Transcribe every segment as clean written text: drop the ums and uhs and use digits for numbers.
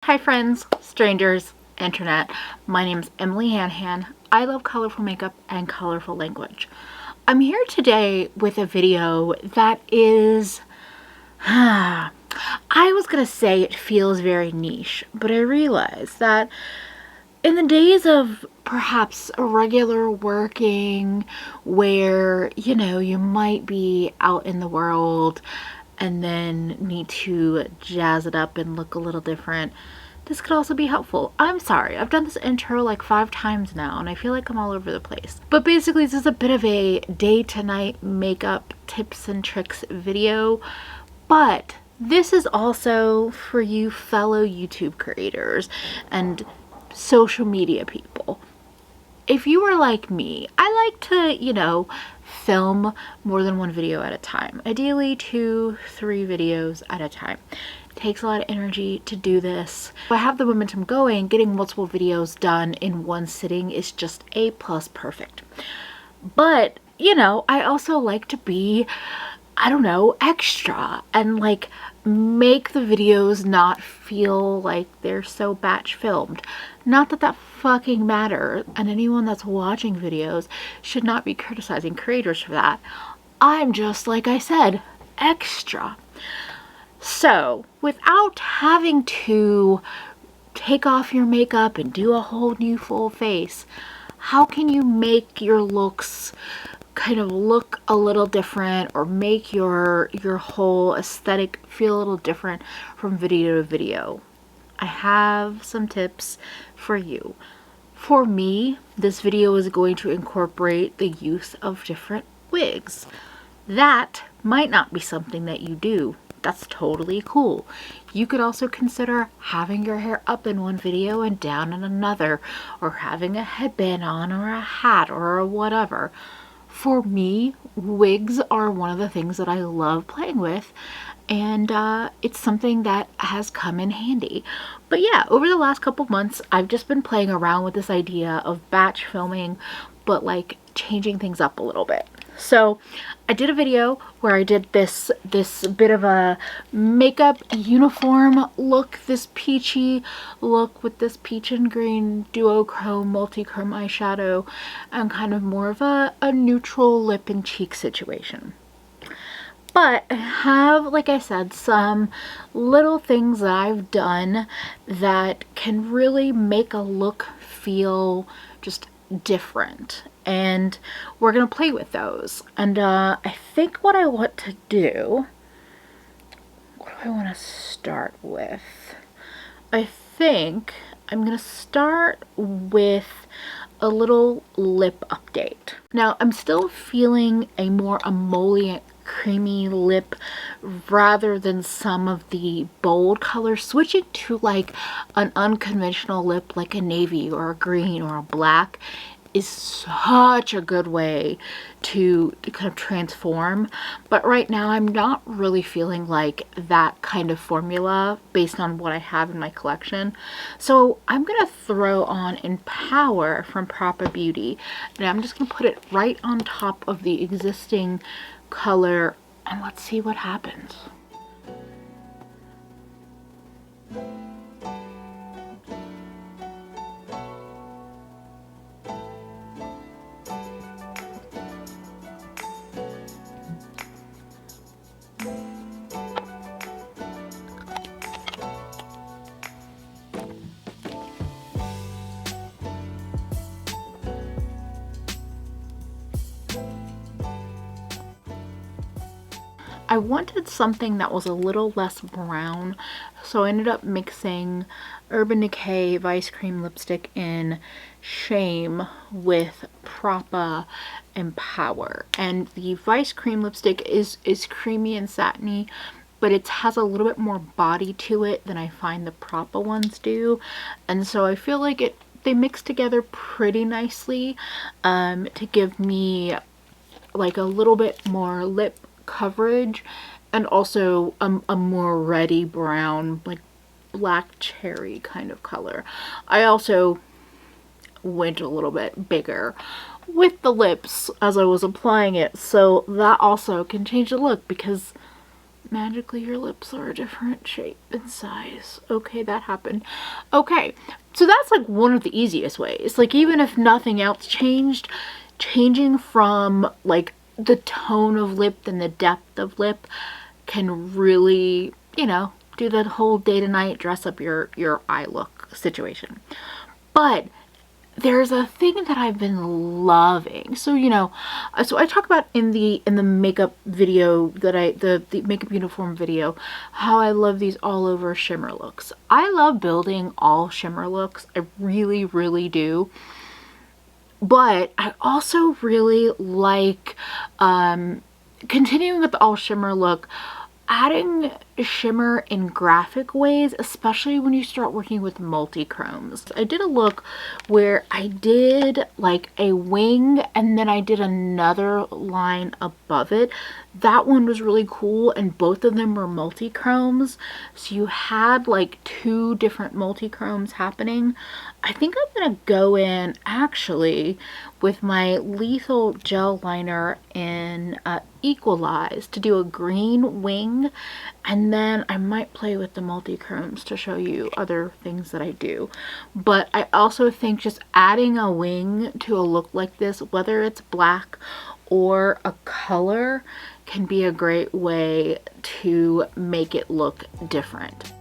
Hi friends, strangers, internet. My name is EmilyHanhan. I love colorful makeup and colorful language. I'm here today with a video that is, I was gonna say it feels very niche, but I realized that in the days of perhaps a regular working where, you might be out in the world and then need to jazz it up and look a little different, this could also be helpful. I'm sorry, I've done this intro like 5 times now and I feel like I'm all over the place. But basically this is a bit of a day to night makeup tips and tricks video, but this is also for you fellow YouTube creators and social media people. If you are like me, I like to, film more than one video at a time. Ideally 2-3 videos at a time. It takes a lot of energy to do this. If I have the momentum going, getting multiple videos done in one sitting is just A+ perfect. But, I also like to be, extra and like make the videos not feel like they're so batch filmed. Not that that fucking matters, and anyone that's watching videos should not be criticizing creators for that. I'm just, like I said, extra. So without having to take off your makeup and do a whole new full face, how can you make your looks kind of look a little different or make your whole aesthetic feel a little different from video to video? I have some tips for you. For me, this video is going to incorporate the use of different wigs. That might not be something that you do. That's totally cool. You could also consider having your hair up in one video and down in another, or having a headband on or a hat or a whatever. For me, wigs are one of the things that I love playing with, and it's something that has come in handy. But yeah, over the last couple months, I've just been playing around with this idea of batch filming, but like changing things up a little bit. So I did a video where I did this bit of a makeup uniform look, this peachy look with this peach and green duochrome multi-chrome eyeshadow and kind of more of a neutral lip and cheek situation. But I have, like I said, some little things that I've done that can really make a look feel just different, and we're gonna play with those. And I think what I want to do, what do I want to start with? I think I'm gonna start with a little lip update. Now I'm still feeling a more emollient creamy lip rather than some of the bold colors. Switching to like an unconventional lip like a navy or a green or a black is such a good way to kind of transform, but right now I'm not really feeling like that kind of formula based on what I have in my collection. So I'm gonna throw on Empower from Proper Beauty, and I'm just gonna put it right on top of the existing color, and let's see what happens. I wanted something that was a little less brown, so I ended up mixing Urban Decay Vice Cream lipstick in Shame with Propa Empower. And the Vice Cream lipstick is creamy and satiny, but it has a little bit more body to it than I find the Propa ones do. And so I feel like they mix together pretty nicely to give me like a little bit more lip coverage and also a more reddy brown, like black cherry kind of color. I also went a little bit bigger with the lips as I was applying it, so that also can change the look, because magically your lips are a different shape and size. Okay, that happened. Okay, so that's like one of the easiest ways. Like, even if nothing else changed, changing from like the tone of lip and the depth of lip can really, you know, do that whole day to night dress up your eye look situation. But there's a thing that I've been loving. So, you know, so I talk about in the makeup video that the makeup uniform video, how I love these all over shimmer looks. I love building all shimmer looks. I really, really do. But I also really like continuing with the all shimmer look, adding shimmer in graphic ways, especially when you start working with multichromes. I did a look where I did like a wing and then I did another line above it. That one was really cool, and both of them were multichromes. So you had like two different multichromes happening. I think I'm gonna go in actually with my Lethal gel liner in Equalize to do a green wing, and then I might play with the multichromes to show you other things that I do. But I also think just adding a wing to a look like this, whether it's black or a color, can be a great way to make it look different.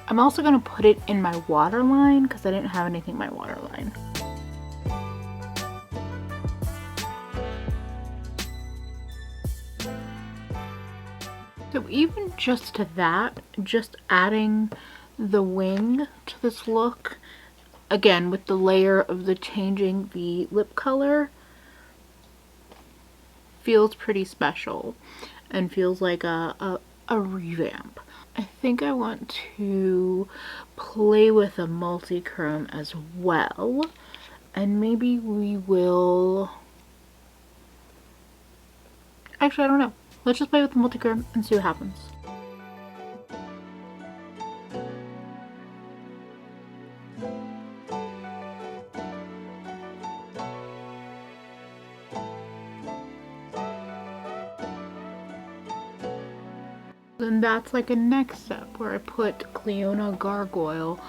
I'm also going to put it in my waterline because I didn't have anything in my waterline. So even just to that, just adding the wing to this look, again with the layer of the changing the lip color, feels pretty special and feels like a revamp. I think I want to play with a multichrome as well, and maybe we will, actually I don't know, let's just play with the multichrome and see what happens. Then that's like a next step where I put Cliona Gargoyle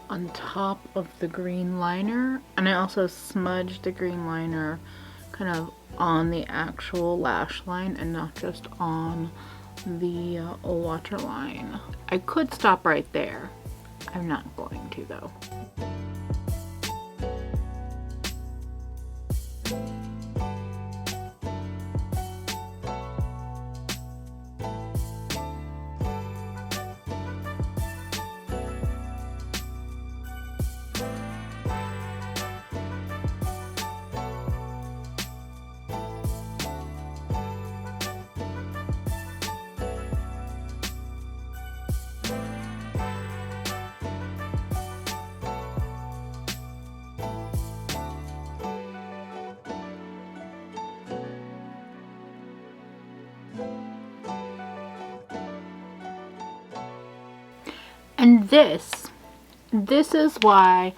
on top of the green liner, and I also smudge the green liner kind of on the actual lash line and not just on the waterline. I could stop right there. I'm not going to though. And this is why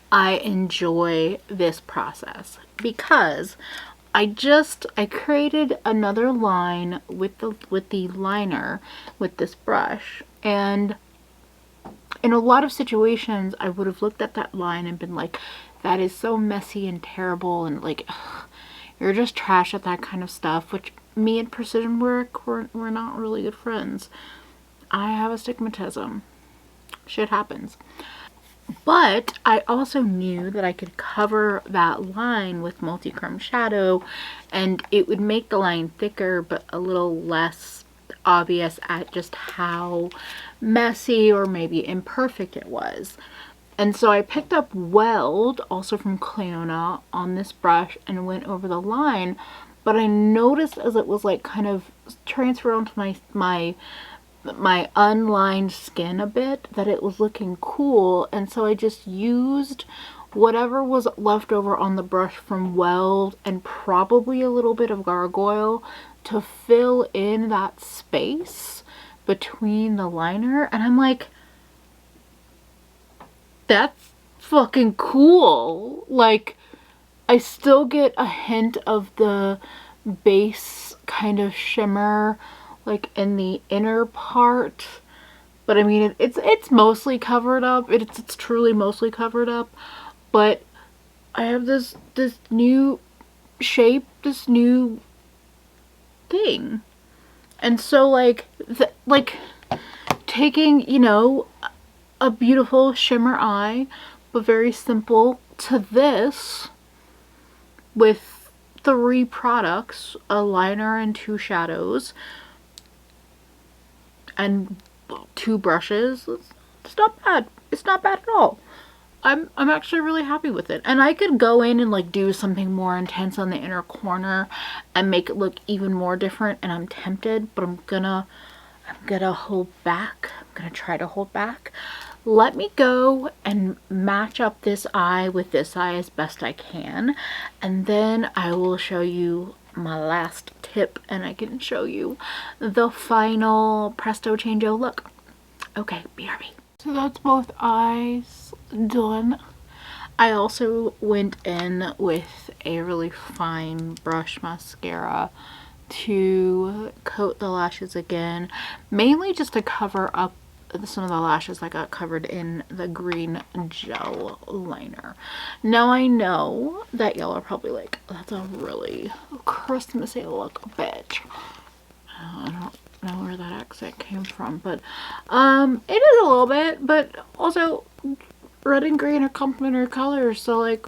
I enjoy this process, because I created another line with the liner with this brush, and in a lot of situations I would have looked at that line and been like, that is so messy and terrible, and like, ugh, you're just trash at that kind of stuff, which me and precision work, we're not really good friends. I have astigmatism. Shit happens. But I also knew that I could cover that line with multichrome shadow and it would make the line thicker but a little less obvious at just how messy or maybe imperfect it was. And so I picked up Weld, also from Cliona, on this brush and went over the line, but I noticed as it was like kind of transferred onto my unlined skin a bit that it was looking cool, and so I just used whatever was left over on the brush from Weld and probably a little bit of Gargoyle to fill in that space between the liner, and I'm like, that's fucking cool. Like, I still get a hint of the base kind of shimmer like in the inner part, but I mean it's mostly covered up. It's truly mostly covered up, but I have this new shape, this new thing. And so like taking, you know, a beautiful shimmer eye but very simple to this with 3 products, a liner and 2 shadows and 2 brushes. It's not bad. It's not bad at all. I'm actually really happy with it. And I could go in and like do something more intense on the inner corner and make it look even more different, and I'm tempted, but I'm gonna hold back. I'm gonna try to hold back. Let me go and match up this eye with this eye as best I can, and then I will show you my last tip and I can show you the final presto changeo look. Okay, BRB. So that's both eyes done. I also went in with a really fine brush mascara to coat the lashes again, mainly just to cover up some of the lashes that got covered in the green gel liner. Now I know that y'all are probably like, that's a really Christmassy look, bitch. I don't know where that accent came from, but it is a little bit, but also red and green are complementary colors, so like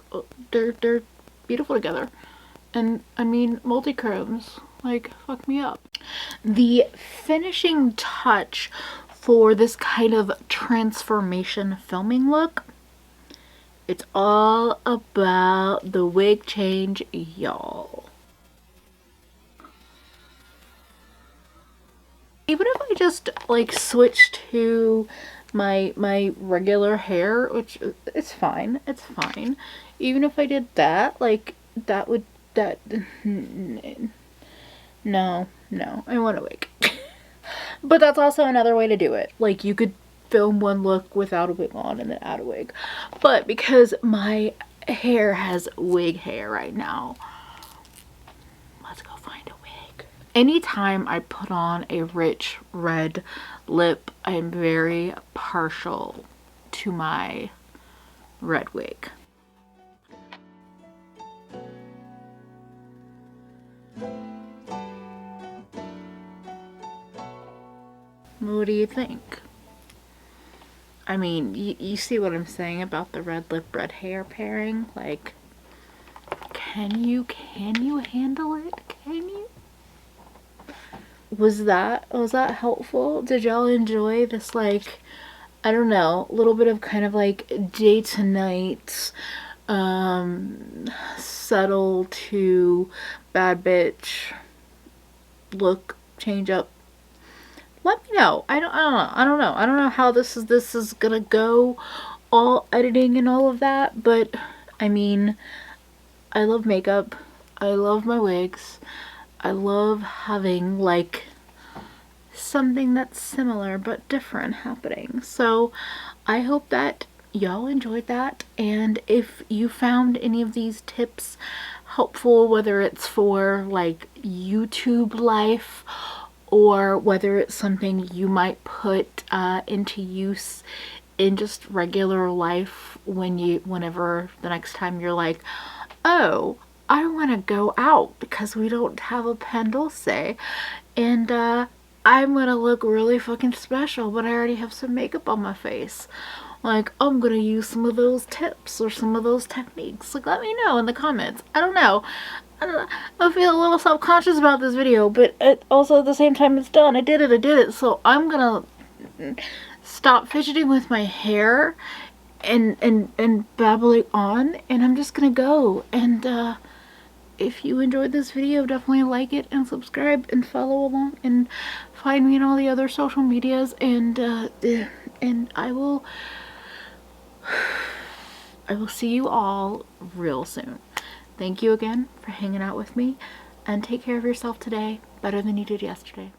they're beautiful together. And I mean, multichromes, like, fuck me up. The finishing touch for this kind of transformation filming look, it's all about the wig change, y'all. Even if I just like switch to my regular hair, which it's fine, it's fine. Even if I did that, like that would, no, I want a wig. But that's also another way to do it. Like, you could film one look without a wig on and then add a wig. But because my hair has wig hair right now, let's go find a wig. Anytime I put on a rich red lip, I'm very partial to my red wig. What do you think? I mean, you see what I'm saying about the red lip, red hair pairing? Like, can you handle it? Can you? Was that helpful? Did y'all enjoy this, like, I don't know, a little bit of kind of like day to night, subtle to bad bitch look change up? Let me know. I don't know how this is gonna go, all editing and all of that, but I mean, I love makeup. I love my wigs. I love having like something that's similar but different happening. So I hope that y'all enjoyed that, and if you found any of these tips helpful, whether it's for like YouTube life or whether it's something you might put into use in just regular life whenever the next time you're like, oh, I want to go out because we don't have a pan dulce and I'm gonna look really fucking special, but I already have some makeup on my face. Like, I'm gonna use some of those tips or some of those techniques. Like, let me know in the comments. I don't know. I feel a little self-conscious about this video, but also at the same time it's done. I did it. So I'm gonna stop fidgeting with my hair and babbling on, and I'm just gonna go. And if you enjoyed this video, definitely like it and subscribe and follow along and find me in all the other social medias, and I will see you all real soon. Thank you again for hanging out with me, and take care of yourself today better than you did yesterday.